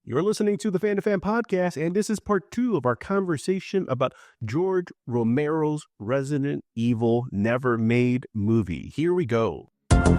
You're listening to the Fan2Fan Podcast, and this is part 2 of our conversation about George Romero's Resident Evil Never Made movie. Here we go. Welcome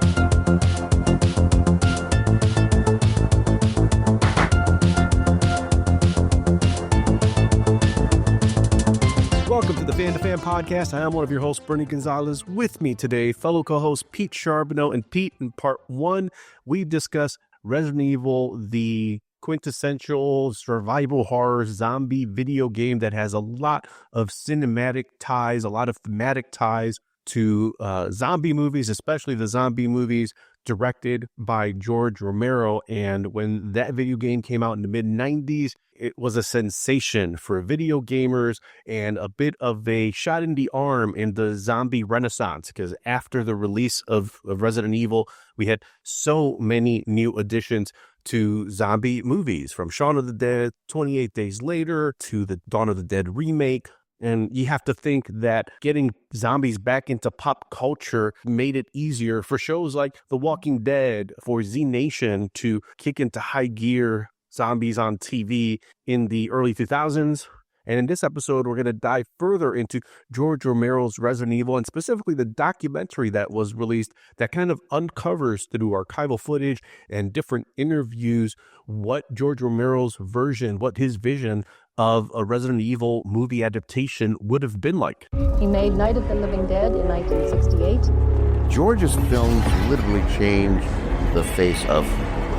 to the Fan2Fan Podcast. I am one of your hosts, Bernie Gonzalez. With me today, fellow co-hosts Pete Charbonneau. And Pete, in part 1, we discuss Resident Evil, the quintessential survival horror zombie video game that has a lot of cinematic ties, a lot of thematic ties to zombie movies, especially the zombie movies directed by George Romero. And when that video game came out in the mid-90s, it was a sensation for video gamers and a bit of a shot in the arm in the zombie renaissance, because after the release of Resident Evil, we had so many new additions to zombie movies, from Shaun of the Dead, 28 Days Later, to the Dawn of the Dead remake. And you have to think that getting zombies back into pop culture made it easier for shows like The Walking Dead, for Z Nation to kick into high gear zombies on TV in the early 2000s. And in this episode, we're going to dive further into George Romero's Resident Evil, and specifically the documentary that was released that kind of uncovers through archival footage and different interviews what George Romero's version, what his vision of a Resident Evil movie adaptation would have been like. He made Night of the Living Dead in 1968. George's films literally changed the face of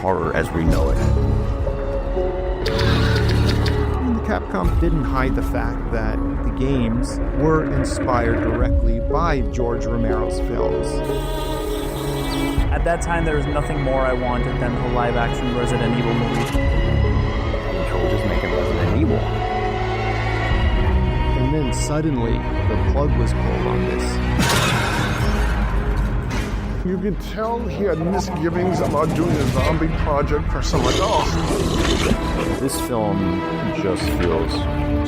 horror as we know it. Capcom didn't hide the fact that the games were inspired directly by George Romero's films. At that time, there was nothing more I wanted than a live-action Resident Evil movie. And George is making Resident Evil. And then suddenly, the plug was pulled on this. You could tell he had misgivings about doing a zombie project for someone else. This film just feels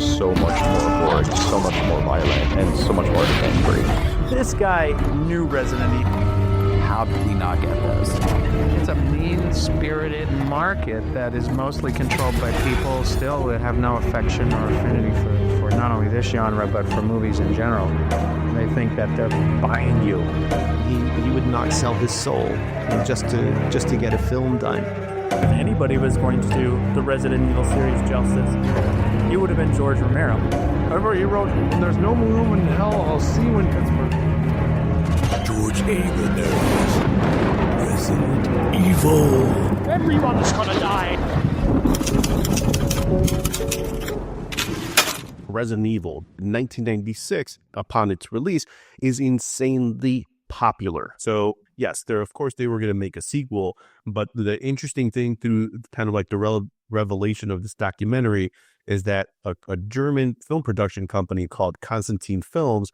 so much more gory, so much more violent, and so much more angry. This guy knew Resident Evil. How did he not get this? It's a mean-spirited market that is mostly controlled by people still that have no affection or affinity for not only this genre, but for movies in general. They think that they're buying you. He would not sell his soul just to get a film done. If anybody was going to do the Resident Evil series justice, it would have been George Romero. However, he wrote, "There's no room in hell, I'll see you in Pittsburgh." George A. Romero's Resident Evil. Everyone's gonna die. Resident Evil 1996, upon its release, is insanely popular. So yes, they were going to make a sequel, but the interesting thing through kind of like the revelation of this documentary is that a German film production company called Constantine Films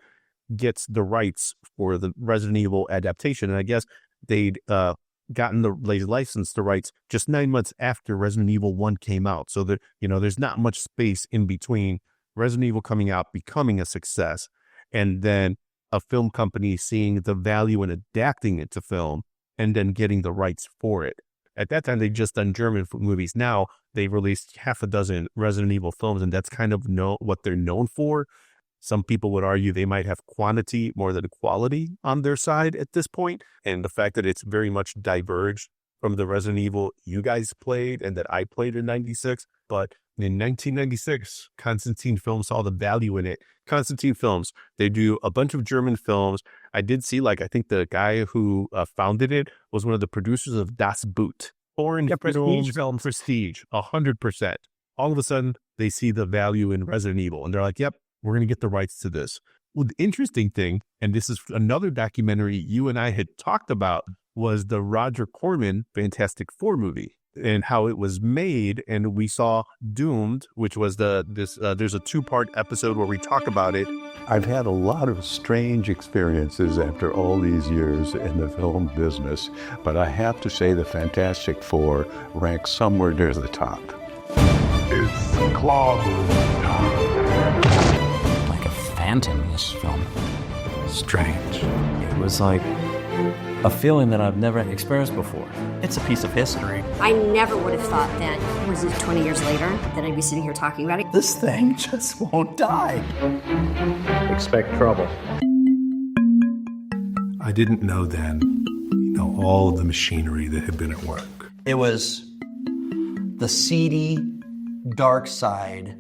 gets the rights for the Resident Evil adaptation. And I guess they'd they licensed the rights just 9 months after Resident Evil 1 came out. So that, there's not much space in between Resident Evil coming out, becoming a success, and then a film company seeing the value in adapting it to film and then getting the rights for it. At that time, they'd just done German movies. Now they've released half a dozen Resident Evil films, and that's kind of what they're known for. Some people would argue they might have quantity more than quality on their side at this point. And the fact that it's very much diverged from the Resident Evil you guys played and that I played in 96. But in 1996, Constantine Films saw the value in it. Constantine Films, they do a bunch of German films. I did see, I think the guy who founded it was one of the producers of Das Boot. Foreign Prestige films. Prestige, 100%. All of a sudden, they see the value in Resident Evil, and they're like, yep, we're going to get the rights to this. Well, the interesting thing, and this is another documentary you and I had talked about, was the Roger Corman Fantastic Four movie and how it was made. And we saw Doomed, which was there's a 2-part episode where we talk about it. I've had a lot of strange experiences after all these years in the film business, but I have to say the Fantastic Four ranks somewhere near the top. It's clobbering time. Like a phantom in this film. Strange. It was like a feeling that I've never experienced before. It's a piece of history. I never would have thought that, was it 20 years later, that I'd be sitting here talking about it. This thing just won't die. Expect trouble. I didn't know then, all the machinery that had been at work. It was the seedy, dark side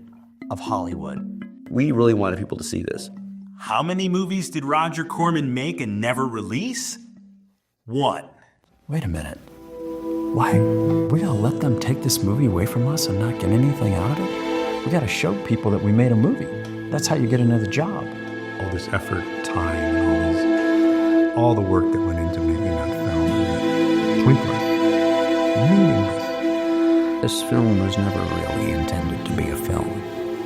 of Hollywood. We really wanted people to see this. How many movies did Roger Corman make and never release? 1. Wait a minute. Why? We gotta let them take this movie away from us and not get anything out of it? We gotta show people that we made a movie. That's how you get another job. All this effort, time, and all the work that went into making that film, and that meaningless. This film was never really intended to be a film.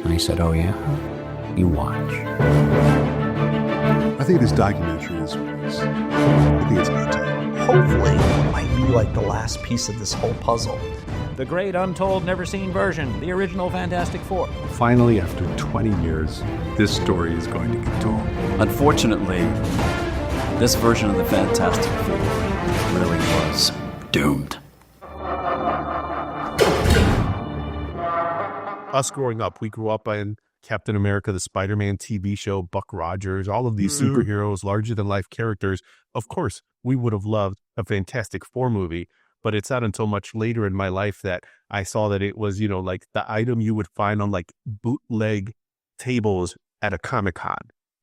And I said, oh yeah? You watch. I think this documentary is I think it's going to. Hopefully, it might be like the last piece of this whole puzzle. The great untold, never-seen version, the original Fantastic Four. Finally, after 20 years, this story is going to get told. Unfortunately, this version of the Fantastic Four really was doomed. Us growing up, we grew up in Captain America, the Spider-Man TV show, Buck Rogers, all of these superheroes, larger-than-life characters. Of course, we would have loved a Fantastic Four movie, but it's not until much later in my life that I saw that it was, like the item you would find on like bootleg tables at a Comic-Con.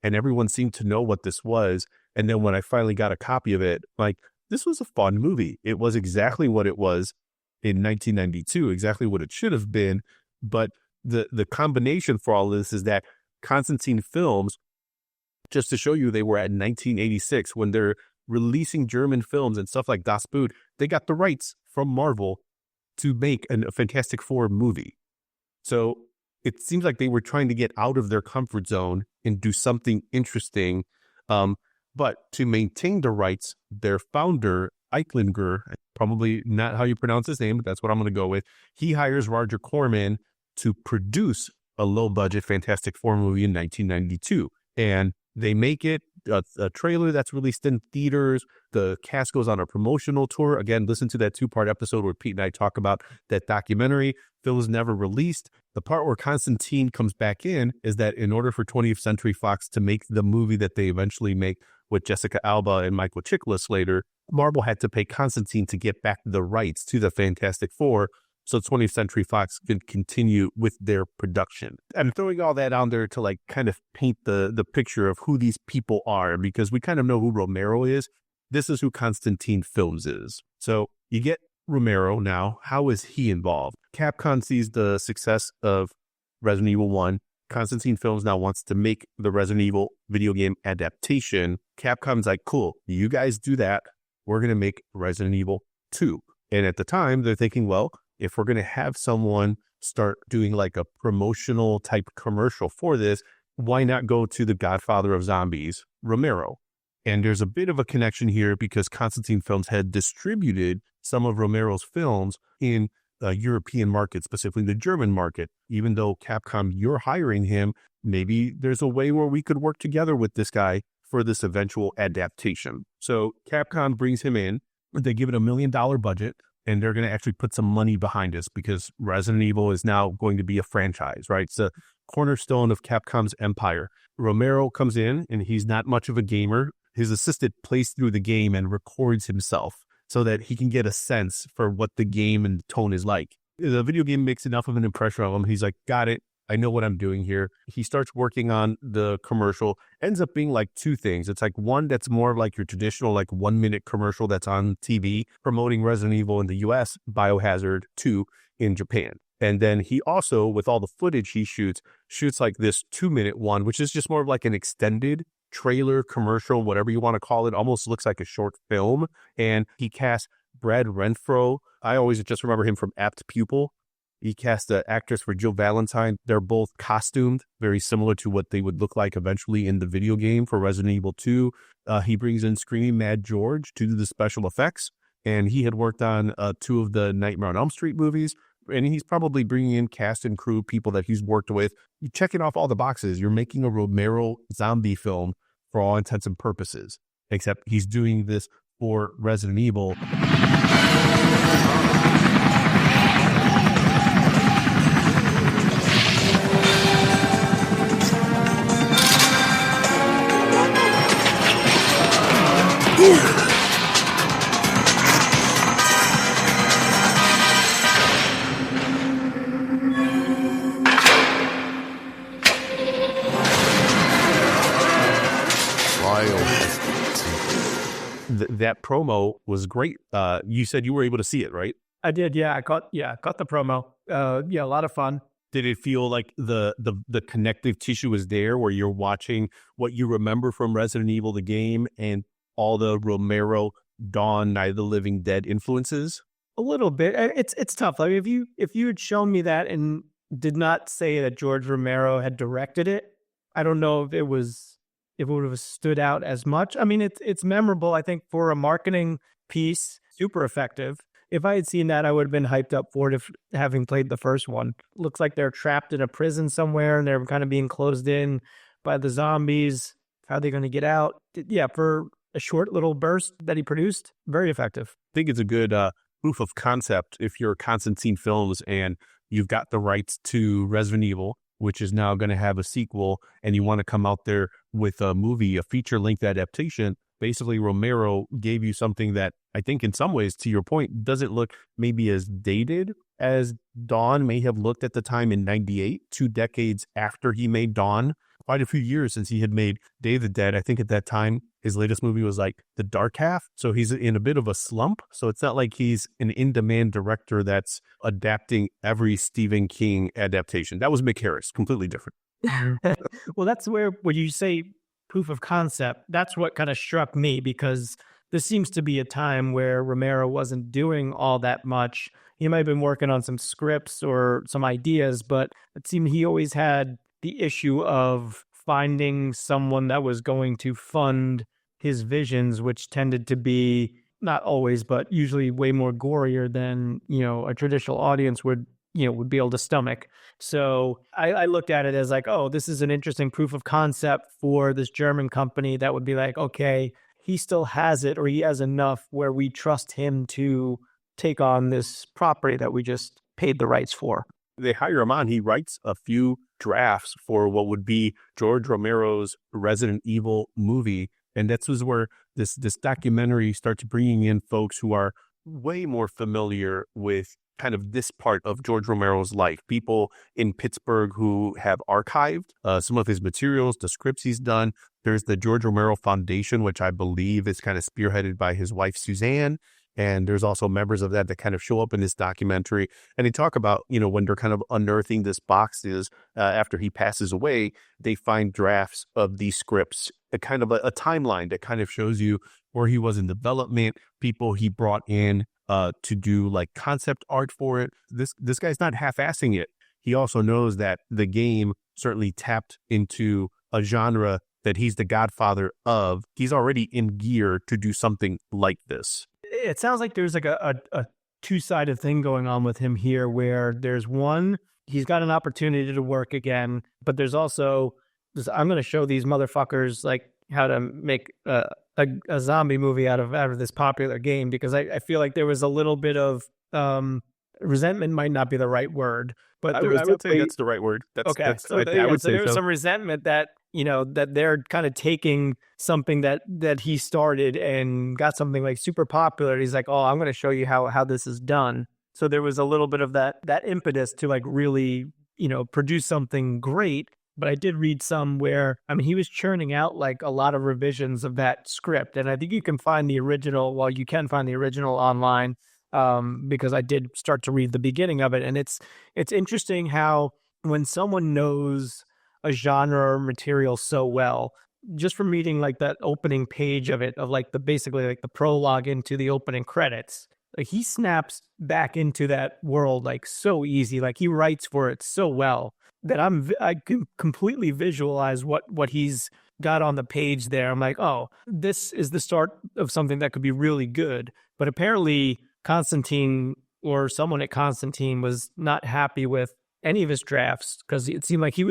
And everyone seemed to know what this was. And then when I finally got a copy of it, like, this was a fun movie. It was exactly what it was in 1992, exactly what it should have been. But the combination for all this is that Constantine Films, just to show you, they were at 1986 when they're releasing German films and stuff like Das Boot. They got the rights from Marvel to make a Fantastic Four movie. So it seems like they were trying to get out of their comfort zone and do something interesting. But to maintain the rights, their founder, Eichlinger, probably not how you pronounce his name, but that's what I'm going to go with. He hires Roger Corman to produce a low-budget Fantastic Four movie in 1992. And they make it, a trailer that's released in theaters. The cast goes on a promotional tour. Again, listen to that 2-part episode where Pete and I talk about that documentary. Film was never released. The part where Constantine comes back in is that in order for 20th Century Fox to make the movie that they eventually make with Jessica Alba and Michael Chiklis later, Marvel had to pay Constantine to get back the rights to the Fantastic Four so 20th Century Fox could continue with their production. I'm throwing all that on there to like kind of paint the picture of who these people are, because we kind of know who Romero is. This is who Constantine Films is. So you get Romero now. How is he involved? Capcom sees the success of Resident Evil 1. Constantine Films now wants to make the Resident Evil video game adaptation. Capcom's like, cool, you guys do that. We're going to make Resident Evil 2. And at the time, they're thinking, well, if we're going to have someone start doing like a promotional type commercial for this, why not go to the godfather of zombies, Romero? And there's a bit of a connection here because Constantine Films had distributed some of Romero's films in the European market, specifically the German market. Even though Capcom, you're hiring him, maybe there's a way where we could work together with this guy for this eventual adaptation. So Capcom brings him in. They give it $1 million budget. And they're going to actually put some money behind us because Resident Evil is now going to be a franchise, right? It's a cornerstone of Capcom's empire. Romero comes in, and he's not much of a gamer. His assistant plays through the game and records himself so that he can get a sense for what the game and the tone is like. The video game makes enough of an impression on him. He's like, got it. I know what I'm doing here. He starts working on the commercial. Ends up being like two things. It's like one that's more like your traditional like 1-minute commercial that's on TV promoting Resident Evil in the US, Biohazard 2 in Japan. And then he also, with all the footage he shoots like this 2-minute one, which is just more of like an extended trailer, commercial, whatever you want to call it. Almost looks like a short film. And he casts Brad Renfro. I always just remember him from Apt Pupil. He cast the actress for Jill Valentine. They're both costumed, very similar to what they would look like eventually in the video game for Resident Evil 2. He brings in Screaming Mad George to do the special effects, and he had worked on 2 of the Nightmare on Elm Street movies. And he's probably bringing in cast and crew, people that he's worked with. You're checking off all the boxes. You're making a Romero zombie film for all intents and purposes, except he's doing this for Resident Evil. That promo was great. You said you were able to see it, right? I did. Yeah, I caught the promo. A lot of fun. Did it feel like the connective tissue was there, where you're watching what you remember from Resident Evil the game and all the Romero, Dawn, Night of the Living Dead influences? A little bit. It's tough. I mean, if you had shown me that and did not say that George Romero had directed it, I don't know if it would have stood out as much. I mean, it's memorable. I think for a marketing piece, super effective. If I had seen that, I would have been hyped up for it, having played the first one. Looks like they're trapped in a prison somewhere and they're kind of being closed in by the zombies. How are they going to get out? Yeah, for a short little burst that he produced, very effective. I think it's a good proof of concept if you're Constantine Films and you've got the rights to Resident Evil, which is now going to have a sequel, and you want to come out there with a movie, a feature-length adaptation. Basically, Romero gave you something that I think in some ways, to your point, doesn't look maybe as dated as Dawn may have looked at the time in 98, 2 decades after he made Dawn. Quite a few years since he had made Day of the Dead. I think at that time, his latest movie was like The Dark Half. So he's in a bit of a slump. So it's not like he's an in-demand director that's adapting every Stephen King adaptation. That was Mick Harris, completely different. Well, that's where when you say proof of concept, that's what kind of struck me, because this seems to be a time where Romero wasn't doing all that much. He might have been working on some scripts or some ideas, but it seemed he always had the issue of finding someone that was going to fund his visions, which tended to be, not always, but usually way more gorier than, a traditional audience would be able to stomach. So I looked at it as like, oh, this is an interesting proof of concept for this German company that would be like, okay, he still has it, or he has enough where we trust him to take on this property that we just paid the rights for. They hire him on. He writes a few drafts for what would be George Romero's Resident Evil movie. And that's where this documentary starts bringing in folks who are way more familiar with kind of this part of George Romero's life. People in Pittsburgh who have archived some of his materials, the scripts he's done. There's the George Romero Foundation, which I believe is kind of spearheaded by his wife, Suzanne. And there's also members of that kind of show up in this documentary. And they talk about, when they're kind of unearthing this boxes after he passes away, they find drafts of these scripts, a kind of a timeline that kind of shows you where he was in development, people he brought in to do like concept art for it. This guy's not half-assing it. He also knows that the game certainly tapped into a genre that he's the godfather of. He's already in gear to do something like this. It sounds like there's like a two-sided thing going on with him here, where there's one, he's got an opportunity to work again, but there's also this, I'm going to show these motherfuckers like how to make a zombie movie out of this popular game, because I feel like there was a little bit of resentment, might not be the right word, but I would say that's the right word. Okay. So there was some resentment that, that they're kind of taking something that he started and got something like super popular. He's like, oh, I'm going to show you how this is done. So there was a little bit of that impetus to like really, produce something great. But I did read some where, he was churning out like a lot of revisions of that script. And I think you can find the original, you can find the original online, because I did start to read the beginning of it. And it's interesting how when someone knows a genre or material so well, just from reading like that opening page of it, of like basically like the prologue into the opening credits, like he snaps back into that world like so easy. Like he writes for it so well that I can completely visualize what he's got on the page there. I'm like, oh, this is the start of something that could be really good. But apparently Constantine, or someone at Constantine, was not happy with any of his drafts, because it seemed like he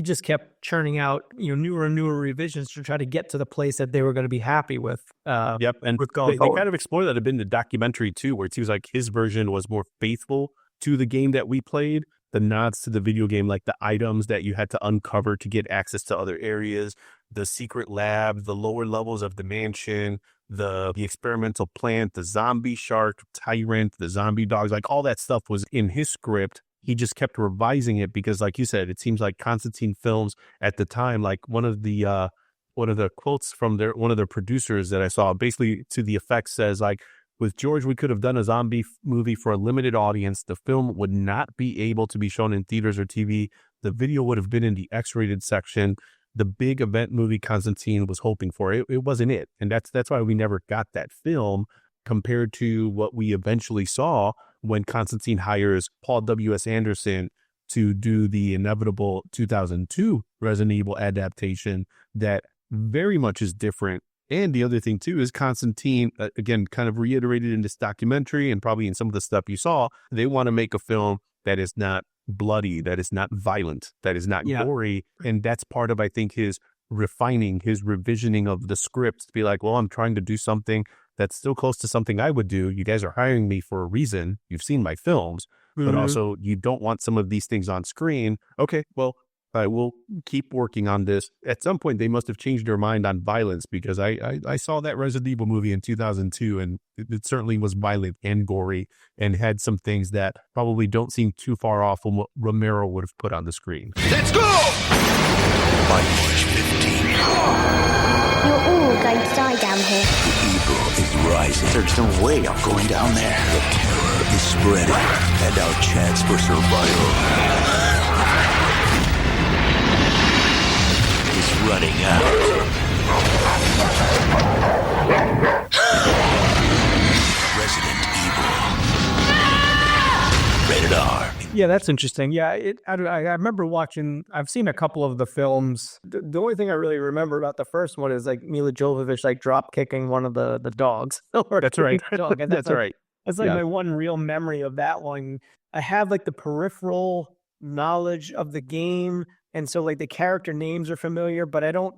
just kept churning out newer and newer revisions to try to get to the place that they were going to be happy with. Yep, and they kind of explore that a bit in the documentary too, where it seems like his version was more faithful to the game that we played. The nods to the video game, like the items that you had to uncover to get access to other areas, the secret lab, the lower levels of the mansion, the experimental plant, the zombie shark, tyrant, the zombie dogs, like all that stuff was in his script. He just kept revising it because, like you said, it seems like Constantine Films at the time, like one of the quotes from one of their producers that I saw, basically to the effect says, like, with George, we could have done a zombie movie for a limited audience. The film would not be able to be shown in theaters or TV. The video would have been in the X-rated section. The big event movie Constantine was hoping for, it wasn't it. And that's why we never got that film, compared to what we eventually saw when Constantine hires Paul W.S. Anderson to do the inevitable 2002 Resident Evil adaptation that very much is different. And the other thing, too, is Constantine, again, kind of reiterated in this documentary and probably in some of the stuff you saw, they want to make a film that is not bloody, that is not violent, that is not gory. And that's part of, I think, his refining, his revisioning of the script to be like, well, I'm trying to do something that's still close to something I would do. You guys are hiring me for a reason. You've seen my films, but also you don't want some of these things on screen. Okay, well, I will keep working on this. At some point, they must have changed their mind on violence, because I saw that Resident Evil movie in 2002, and it certainly was violent and gory and had some things that probably don't seem too far off from what Romero would have put on the screen. Let's go! By March 15. You're all going to die down here. The evil is rising. There's no way I'm going down there. The terror is spreading, and our chance for survival running out. Resident Evil. Rated R. Yeah, that's interesting. Yeah, I remember watching, I've seen a couple of the films. The only thing I really remember about the first one is like Mila Jovovich like drop kicking one of the dogs. That's right. Dog. And that's right. That's like my one real memory of that one. I have like the peripheral knowledge of the game, and so like the character names are familiar, but I don't,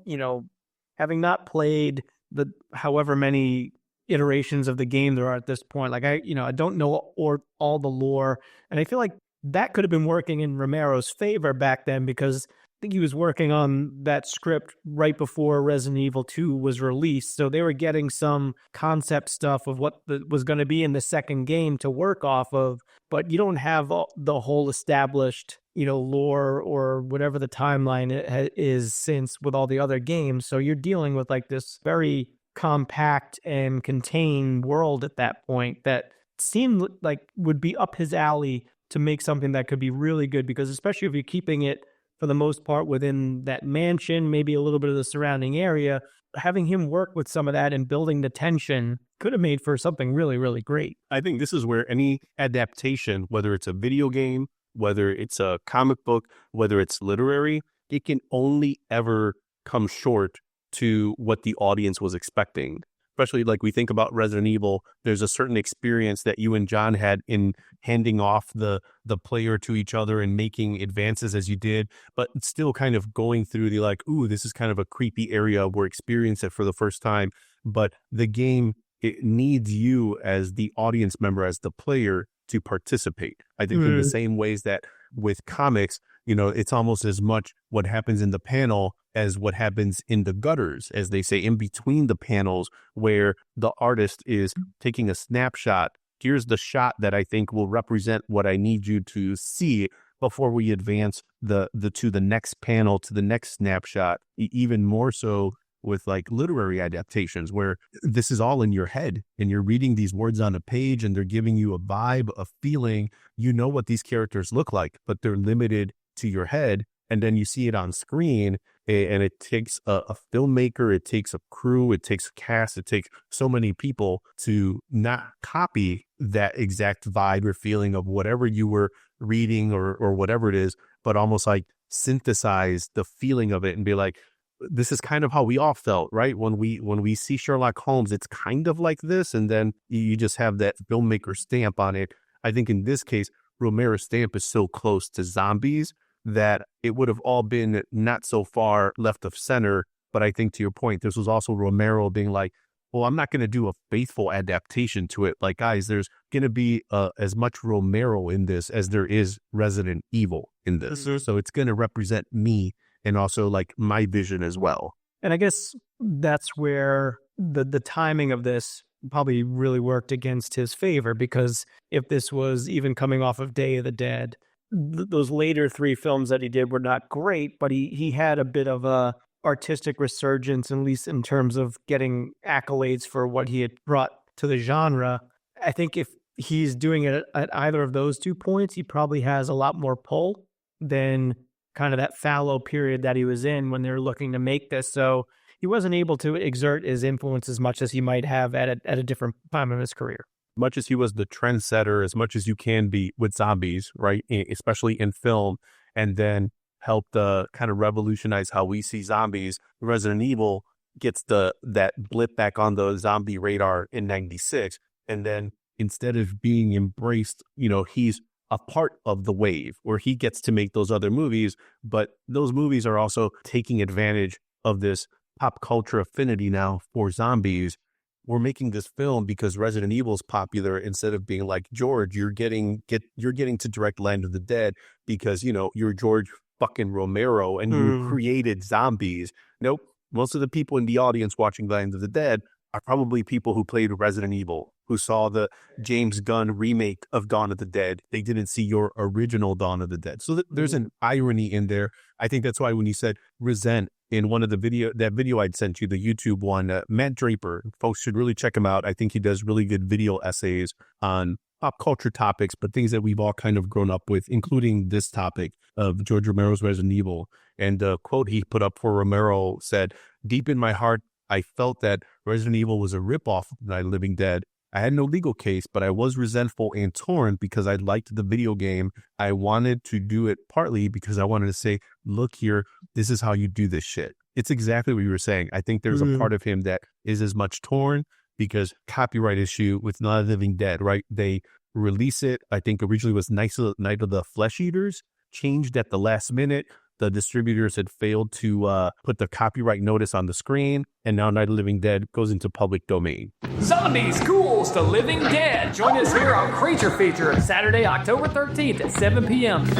having not played the however many iterations of the game there are at this point, like I don't know all the lore, and I feel like that could have been working in Romero's favor back then, because I think he was working on that script right before Resident Evil 2 was released, so they were getting some concept stuff of what was going to be in the second game to work off of, but you don't have the whole established lore or whatever the timeline is since with all the other games. So you're dealing with like this very compact and contained world at that point that seemed like would be up his alley to make something that could be really good, because especially if you're keeping it for the most part within that mansion, maybe a little bit of the surrounding area, having him work with some of that and building the tension could have made for something really, really great. I think this is where any adaptation, whether it's a video game, whether it's a comic book, whether it's literary, it can only ever come short to what the audience was expecting. Especially like we think about Resident Evil, there's a certain experience that you and John had in handing off the player to each other and making advances as you did, but still kind of going through the like, ooh, this is kind of a creepy area. We're experiencing it for the first time. But the game, it needs you as the audience member, as the player, to participate. I think in the same ways that with comics, it's almost as much what happens in the panel as what happens in the gutters, as they say, in between the panels, where the artist is taking a snapshot. Here's the shot that I think will represent what I need you to see before we advance to the next panel, to the next snapshot. Even more so with like literary adaptations, where this is all in your head and you're reading these words on a page and they're giving you a vibe, a feeling. You know what these characters look like, but they're limited to your head. And then you see it on screen, and it takes a filmmaker, it takes a crew, it takes a cast, it takes so many people to not copy that exact vibe or feeling of whatever you were reading or whatever it is, but almost like synthesize the feeling of it and be like, this is kind of how we all felt, right? When we see Sherlock Holmes, it's kind of like this, and then you just have that filmmaker stamp on it. I think in this case, Romero's stamp is so close to zombies that it would have all been not so far left of center. But I think to your point, this was also Romero being like, well, I'm not going to do a faithful adaptation to it. Like, guys, there's going to be as much Romero in this as there is Resident Evil in this. Mm-hmm. So it's going to represent me and also like my vision as well. And I guess that's where the timing of this probably really worked against his favor, because if this was even coming off of Day of the Dead, those later 3 films that he did were not great, but he had a bit of a artistic resurgence, at least in terms of getting accolades for what he had brought to the genre. I think if he's doing it at either of those 2 points, he probably has a lot more pull than kind of that fallow period that he was in when they were looking to make this. So he wasn't able to exert his influence as much as he might have at a different time in his career. Much as he was the trendsetter, as much as you can be with zombies, right? Especially in film, and then helped kind of revolutionize how we see zombies. Resident Evil gets that blip back on the zombie radar in 96. And then instead of being embraced, he's a part of the wave where he gets to make those other movies. But those movies are also taking advantage of this pop culture affinity now for zombies. We're making this film because Resident Evil is popular, instead of being like, George, you're getting to direct Land of the Dead because, you're George fucking Romero and you created zombies. Nope. Most of the people in the audience watching Land of the Dead are probably people who played Resident Evil, who saw the James Gunn remake of Dawn of the Dead. They didn't see your original Dawn of the Dead. So there's an irony in there. I think that's why when you said resent in one of the video I'd sent you, the YouTube one, Matt Draper, folks should really check him out. I think he does really good video essays on pop culture topics, but things that we've all kind of grown up with, including this topic of George Romero's Resident Evil. And the quote he put up for Romero said, "Deep in my heart, I felt that Resident Evil was a ripoff of Night of the Living Dead. I had no legal case, but I was resentful and torn because I liked the video game. I wanted to do it partly because I wanted to say, look here, this is how you do this shit." It's exactly what you were saying. I think there's a part of him that is as much torn because copyright issue with Night of the Living Dead, right? They release it. I think originally was Night of the Flesh Eaters, changed at the last minute. The distributors had failed to put the copyright notice on the screen, and now Night of the Living Dead goes into public domain. Zombies, ghouls, the living dead. Join us here on Creature Feature, Saturday, October 13th at 7 p.m. You'll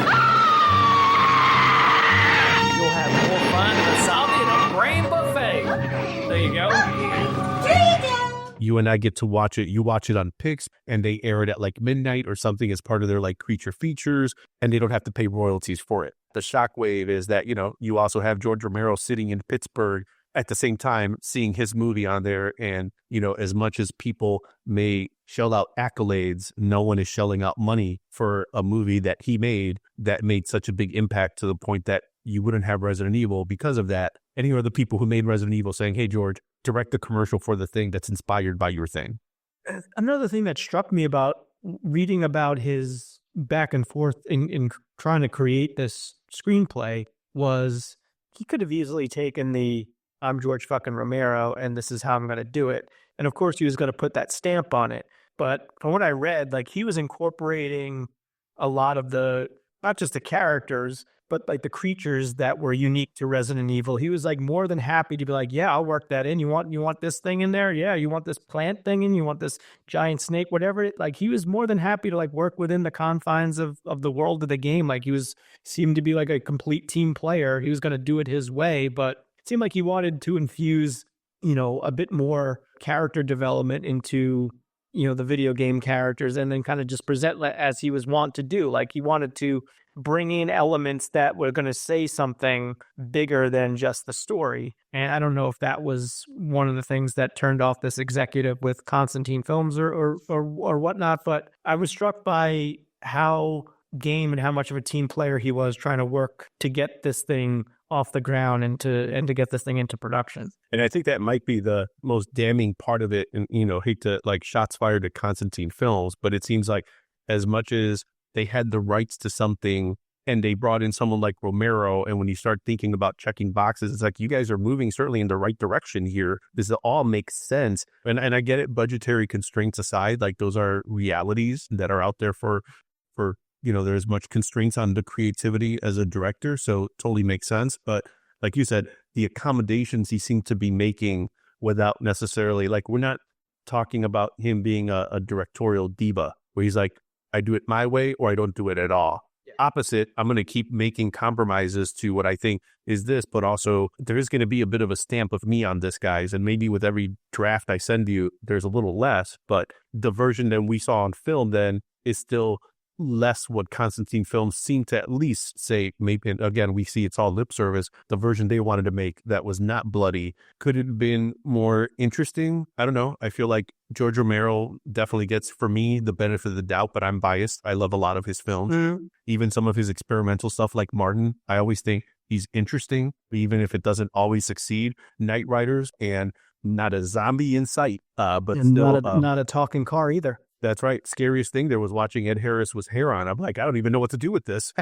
have more fun than a zombie and a brain buffet. There you go. You and I get to watch it. You watch it on Pix, and they air it at like midnight or something as part of their like Creature Features, and they don't have to pay royalties for it. The shockwave is that, you also have George Romero sitting in Pittsburgh at the same time seeing his movie on there. And, as much as people may shell out accolades, no one is shelling out money for a movie that he made that made such a big impact to the point that you wouldn't have Resident Evil because of that. And here are the people who made Resident Evil saying, hey, George, direct the commercial for the thing that's inspired by your thing. Another thing that struck me about reading about his back and forth in trying to create this screenplay was he could have easily taken the I'm George fucking Romero and this is how I'm going to do it. And of course he was going to put that stamp on it. But from what I read, like he was incorporating a lot of the, not just the characters, but like the creatures that were unique to Resident Evil. He was like more than happy to be like, yeah, I'll work that in. You want this thing in there? Yeah. You want this plant thing in? You want this giant snake, whatever. Like he was more than happy to like work within the confines of the world of the game. Like he seemed to be like a complete team player. He was going to do it his way, but it seemed like he wanted to infuse, a bit more character development into, the video game characters and then kind of just present as he was wont to do. Like he wanted to bring in elements that were going to say something bigger than just the story. And I don't know if that was one of the things that turned off this executive with Constantine Films or whatnot, but I was struck by how game and how much of a team player he was trying to work to get this thing off the ground and to get this thing into production. And I think that might be the most damning part of it. And, hate to like shots fired at Constantine Films, but it seems like as much as they had the rights to something and they brought in someone like Romero, and when you start thinking about checking boxes, it's like you guys are moving certainly in the right direction here. This all makes sense. And I get it, budgetary constraints aside, like those are realities that are out there for there's much constraints on the creativity as a director, so it totally makes sense. But like you said, the accommodations he seemed to be making without necessarily, like, we're not talking about him being a directorial diva where he's like, I do it my way or I don't do it at all. Opposite, I'm going to keep making compromises to what I think is this, but also there is going to be a bit of a stamp of me on this, guys. And maybe with every draft I send you, there's a little less, but the version that we saw on film then is still less what Constantine films seem to at least say. Maybe, and again, we see it's all lip service. The version they wanted to make that was not bloody, could it have been more interesting? I don't know. I feel like George Romero definitely gets, for me, the benefit of the doubt, but I'm biased. I love a lot of his films. Even some of his experimental stuff like Martin, I always think he's interesting, even if it doesn't always succeed. Night Riders, and not a zombie in sight, but and still not a talking car either. That's right. Scariest thing there was watching Ed Harris with hair on. I'm like, I don't even know what to do with this.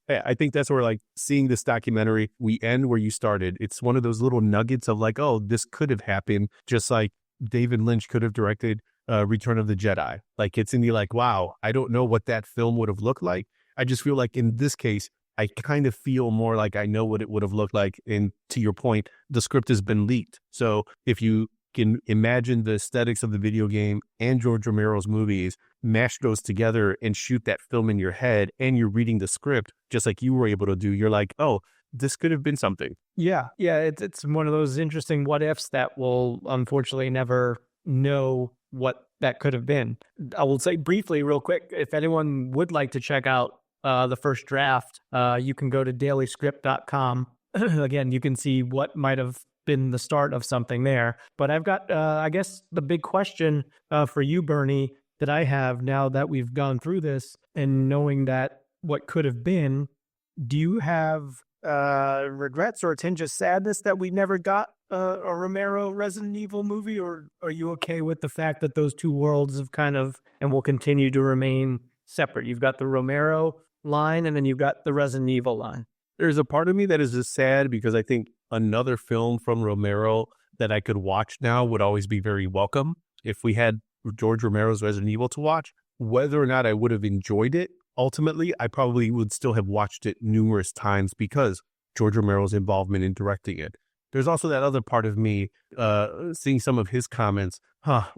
I think that's where, like, seeing this documentary, we end where you started. It's one of those little nuggets of like, oh, this could have happened, just like David Lynch could have directed Return of the Jedi. Like, it's in the like, wow, I don't know what that film would have looked like. I just feel like in this case, I kind of feel more like I know what it would have looked like. And to your point, the script has been leaked. So if you can imagine the aesthetics of the video game and George Romero's movies, mash those together and shoot that film in your head, and you're reading the script just like you were able to do, you're like, oh, this could have been something. Yeah. It's one of those interesting what ifs that we'll unfortunately never know what that could have been. I will say briefly, real quick, if anyone would like to check out the first draft, you can go to dailyscript.com. Again, you can see what might have been the start of something there. But I've got, I guess, the big question for you, Bernie, that I have now that we've gone through this and knowing that what could have been, do you have regrets or a tinge of sadness that we never got a Romero Resident Evil movie, or are you okay with the fact that those two worlds have kind of and will continue to remain separate? You've got the Romero line and then you've got the Resident Evil line. There's a part of me that is just sad because I think another film from Romero that I could watch now would always be very welcome. If we had George Romero's Resident Evil to watch, whether or not I would have enjoyed it, ultimately, I probably would still have watched it numerous times because George Romero's involvement in directing it. There's also that other part of me, seeing some of his comments,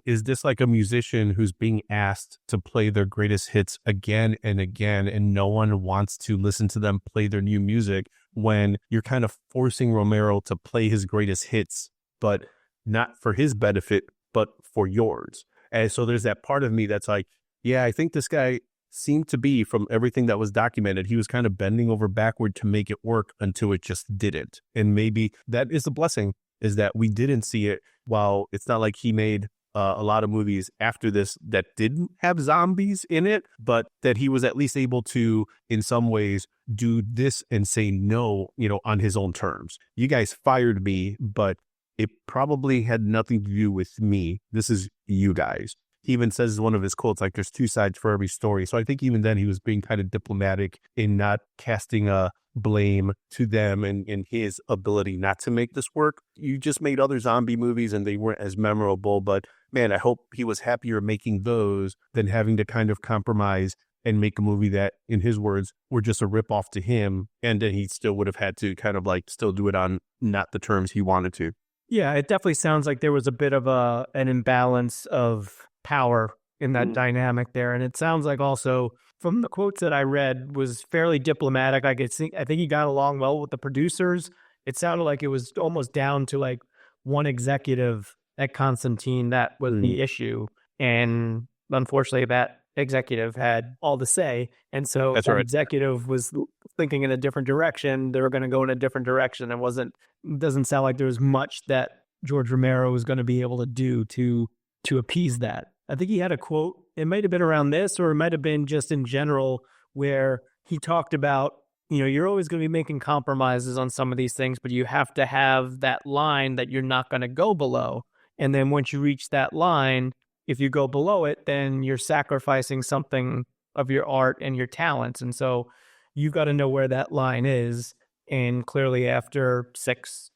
is this like a musician who's being asked to play their greatest hits again and again, and no one wants to listen to them play their new music when you're kind of forcing Romero to play his greatest hits, but not for his benefit, but for yours. And so there's that part of me that's like, yeah, I think this guy seemed to be, from everything that was documented, he was kind of bending over backward to make it work until it just didn't. And maybe that is the blessing, is that we didn't see it. While it's not like he made a lot of movies after this that didn't have zombies in it, but that he was at least able to, in some ways, do this and say no, on his own terms. You guys fired me, but it probably had nothing to do with me. This is you guys. He even says in one of his quotes, like, there's two sides for every story. So I think even then he was being kind of diplomatic in not casting a blame to them and his ability not to make this work. You just made other zombie movies and they weren't as memorable, but man, I hope he was happier making those than having to kind of compromise and make a movie that, in his words, were just a ripoff to him. And then he still would have had to kind of like still do it on not the terms he wanted to. Yeah, it definitely sounds like there was a bit of an imbalance of power in that dynamic there. And it sounds like also from the quotes that I read was fairly diplomatic. I think he got along well with the producers. It sounded like it was almost down to like one executive at Constantine that was the issue. And unfortunately that executive had all the say. And so that executive was thinking in a different direction. They were going to go in a different direction. It doesn't sound like there was much that George Romero was going to be able to do to appease that. I think he had a quote, it might have been around this, or it might have been just in general, where he talked about, you're always going to be making compromises on some of these things, but you have to have that line that you're not going to go below. And then once you reach that line, if you go below it, then you're sacrificing something of your art and your talents. And so you've got to know where that line is. And clearly after 6-7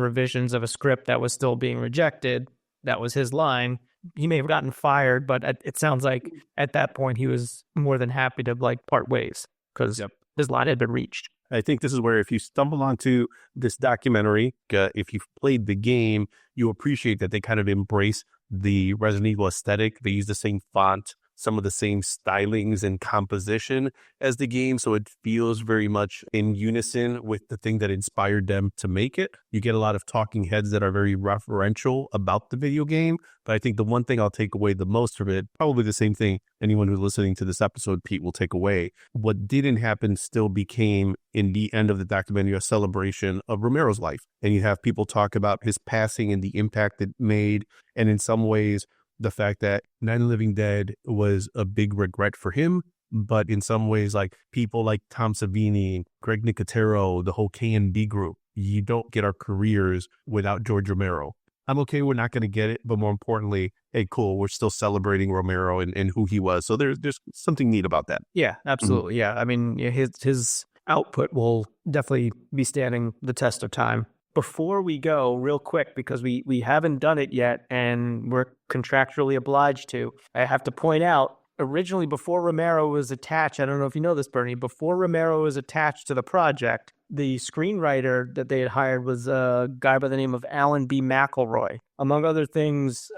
revisions of a script that was still being rejected, that was his line. he may have gotten fired, but it sounds like at that point he was more than happy to like part ways because his line had been reached. I think this is where if you stumble onto this documentary, if you've played the game, you appreciate that they kind of embrace the Resident Evil aesthetic. They use the same font, some of the same stylings and composition as the game, so it feels very much in unison with the thing that inspired them to make it. You get a lot of talking heads that are very referential about the video game, but I think the one thing I'll take away the most from it, probably the same thing anyone who's listening to this episode, Pete, will take away. What didn't happen still became, in the end of the documentary, a celebration of Romero's life. And you have people talk about his passing and the impact it made, and in some ways, the fact that Night of the Living Dead was a big regret for him, but in some ways, like people like Tom Savini, Greg Nicotero, the whole K&B group, you don't get our careers without George Romero. I'm okay, we're not going to get it, but more importantly, hey, cool, we're still celebrating Romero and who he was. So there's something neat about that. Yeah, absolutely. Yeah, I mean, his output will definitely be standing the test of time. Before we go, real quick, because we haven't done it yet and we're contractually obliged to, I have to point out, originally before Romero was attached, I don't know if you know this, Bernie, before Romero was attached to the project, the screenwriter that they had hired was a guy by the name of Alan B. McElroy. Among other things,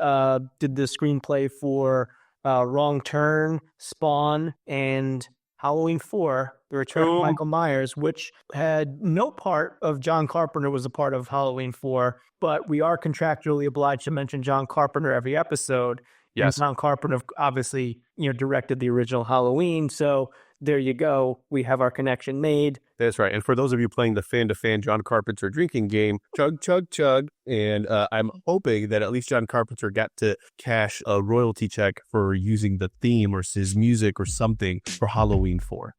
did the screenplay for Wrong Turn, Spawn, and Halloween 4, The Return of Michael Myers, which had no part of John Carpenter was a part of Halloween 4, but we are contractually obliged to mention John Carpenter every episode. Yes. And John Carpenter obviously, directed the original Halloween, so there you go. We have our connection made. That's right. And for those of you playing the Fan2Fan John Carpenter drinking game, chug, chug, chug. And I'm hoping that at least John Carpenter got to cash a royalty check for using the theme or his music or something for Halloween 4.